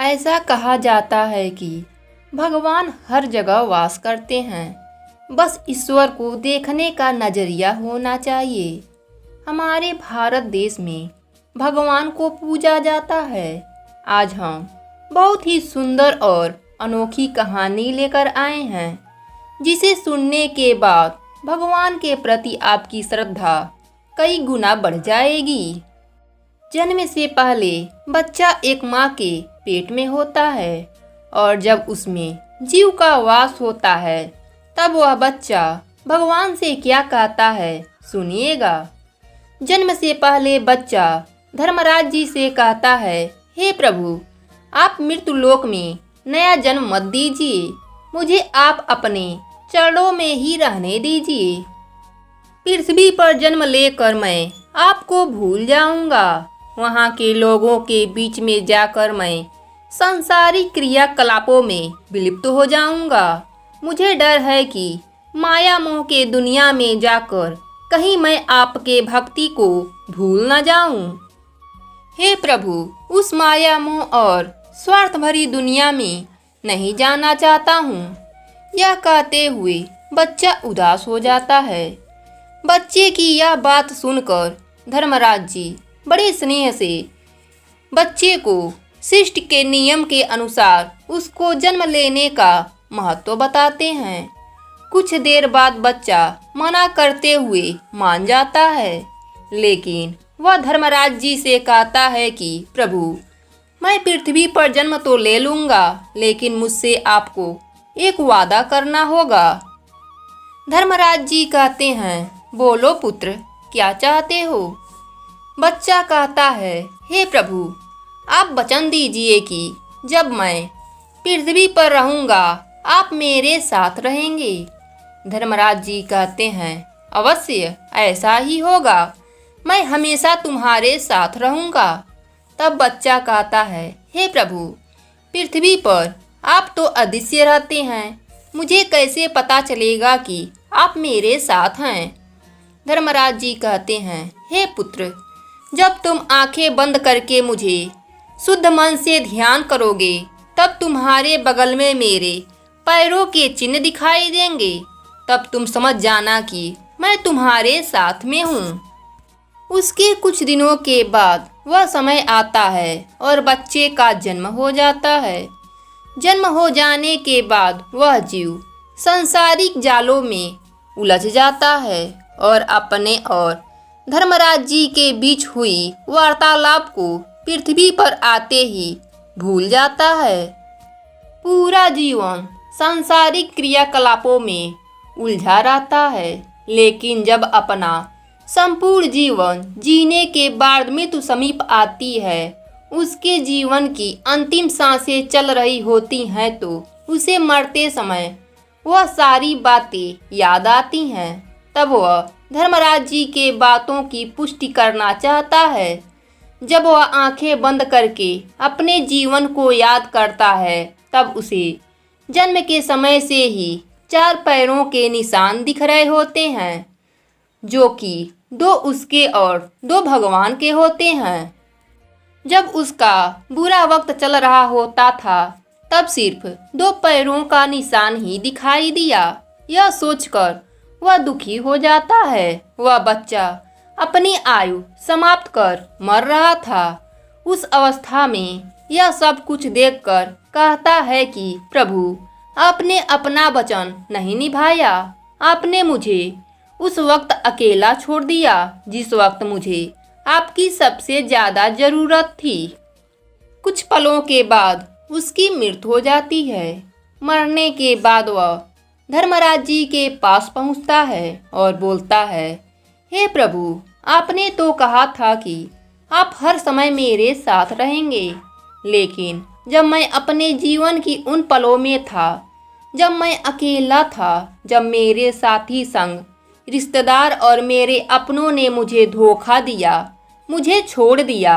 ऐसा कहा जाता है कि भगवान हर जगह वास करते हैं, बस ईश्वर को देखने का नजरिया होना चाहिए। हमारे भारत देश में भगवान को पूजा जाता है। आज हम बहुत ही सुंदर और अनोखी कहानी लेकर आए हैं, जिसे सुनने के बाद भगवान के प्रति आपकी श्रद्धा कई गुना बढ़ जाएगी। जन्म से पहले बच्चा एक माँ के पेट में होता है और जब उसमें जीव का वास होता है तब वह बच्चा भगवान से क्या कहता है, सुनिएगा। जन्म से पहले बच्चा धर्मराज जी से कहता है, हे प्रभु, आप मृत्यु लोक में नया जन्म मत दीजिए, मुझे आप अपने चरणों में ही रहने दीजिए। पृथ्वी पर जन्म लेकर मैं आपको भूल जाऊंगा। वहाँ के लोगों के बीच में जाकर मैं सांसारिक क्रियाकलापों में विलुप्त हो जाऊंगा। मुझे डर है कि माया मोह के दुनिया में जाकर कहीं मैं आपके भक्ति को भूल न जाऊं। हे प्रभु, उस माया मोह और स्वार्थ भरी दुनिया में नहीं जाना चाहता हूँ। यह कहते हुए बच्चा उदास हो जाता है। बच्चे की यह बात सुनकर धर्मराज जी बड़े स्नेह से बच्चे को सृष्टि के नियम के अनुसार उसको जन्म लेने का महत्व बताते हैं। कुछ देर बाद बच्चा मना करते हुए मान जाता है, लेकिन वह धर्मराज जी से कहता है कि प्रभु, मैं पृथ्वी पर जन्म तो ले लूँगा, लेकिन मुझसे आपको एक वादा करना होगा। धर्मराज जी कहते हैं, बोलो पुत्र, क्या चाहते हो? बच्चा कहता है, हे प्रभु, आप वचन दीजिए कि जब मैं पृथ्वी पर रहूँगा आप मेरे साथ रहेंगे। धर्मराज जी कहते हैं, अवश्य ऐसा ही होगा, मैं हमेशा तुम्हारे साथ रहूँगा। तब बच्चा कहता है, हे प्रभु, पृथ्वी पर आप तो अदृश्य रहते हैं, मुझे कैसे पता चलेगा कि आप मेरे साथ हैं? धर्मराज जी कहते हैं, हे पुत्र, जब तुम आंखें बंद करके मुझे शुद्ध मन से ध्यान करोगे तब तुम्हारे बगल में मेरे पैरों के चिन्ह दिखाई देंगे। तब तुम समझ जाना कि मैं तुम्हारे साथ में हूँ। उसके कुछ दिनों के बाद वह समय आता है और बच्चे का जन्म हो जाता है। जन्म हो जाने के बाद वह जीव सांसारिक जालों में उलझ जाता है और अपने और धर्मराज जी के बीच हुई वार्तालाप को पृथ्वी पर आते ही भूल जाता है। पूरा जीवन सांसारिक क्रियाकलापों में उलझा रहता है, लेकिन जब अपना संपूर्ण जीवन जीने के बाद मृत्यु समीप आती है, उसके जीवन की अंतिम सांसें चल रही होती हैं, तो उसे मरते समय वह सारी बातें याद आती हैं। तब वह धर्मराज जी के बातों की पुष्टि करना चाहता है। जब वह आंखें बंद करके अपने जीवन को याद करता है, तब उसे जन्म के समय से ही 4 पैरों के निशान दिख रहे होते हैं, जो कि 2 उसके और 2 भगवान के होते हैं। जब उसका बुरा वक्त चल रहा होता था, तब सिर्फ 2 पैरों का निशान ही दिखाई दिया। यह सोचकर वह दुखी हो जाता है। वह बच्चा अपनी आयु समाप्त कर मर रहा था। उस अवस्था में यह सब कुछ देखकर कहता है कि प्रभु, आपने अपना वचन नहीं निभाया। आपने मुझे उस वक्त अकेला छोड़ दिया जिस वक्त मुझे आपकी सबसे ज़्यादा ज़रूरत थी। कुछ पलों के बाद उसकी मृत्यु हो जाती है। मरने के बाद वह धर्मराज जी के पास पहुंचता है और बोलता है, हे प्रभु, आपने तो कहा था कि आप हर समय मेरे साथ रहेंगे, लेकिन जब मैं अपने जीवन की उन पलों में था, जब मैं अकेला था, जब मेरे साथी संग रिश्तेदार और मेरे अपनों ने मुझे धोखा दिया, मुझे छोड़ दिया,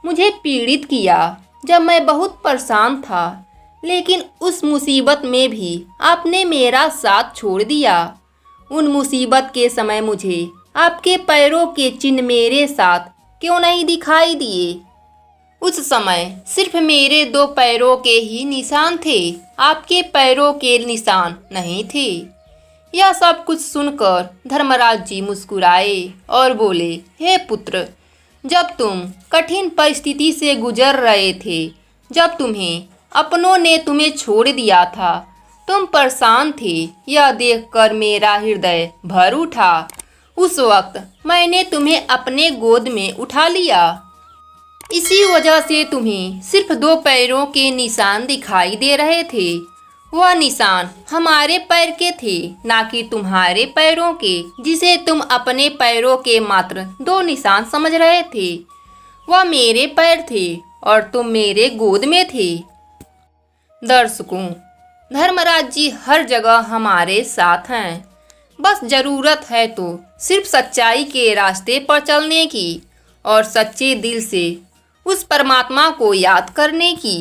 मुझे पीड़ित किया, जब मैं बहुत परेशान था, लेकिन उस मुसीबत में भी आपने मेरा साथ छोड़ दिया। उन मुसीबत के समय मुझे आपके पैरों के चिन्ह मेरे साथ क्यों नहीं दिखाई दिए? उस समय सिर्फ मेरे 2 पैरों के ही निशान थे, आपके पैरों के निशान नहीं थे। यह सब कुछ सुनकर धर्मराज जी मुस्कुराए और बोले, हे पुत्र, जब तुम कठिन परिस्थिति से गुजर रहे थे, जब तुम्हें अपनों ने तुम्हें छोड़ दिया था, तुम परेशान थे, यह देखकर मेरा हृदय भर उठा। उस वक्त मैंने तुम्हें अपने गोद में उठा लिया। इसी वजह से तुम्हें सिर्फ 2 पैरों के निशान दिखाई दे रहे थे। वह निशान हमारे पैर के थे, ना कि तुम्हारे पैरों के, जिसे तुम अपने पैरों के मात्र 2 निशान समझ रहे थे। वह मेरे पैर थे और तुम मेरे गोद में थे। दर्शकों, धर्मराज जी हर जगह हमारे साथ हैं। बस ज़रूरत है तो सिर्फ सच्चाई के रास्ते पर चलने की और सच्चे दिल से उस परमात्मा को याद करने की।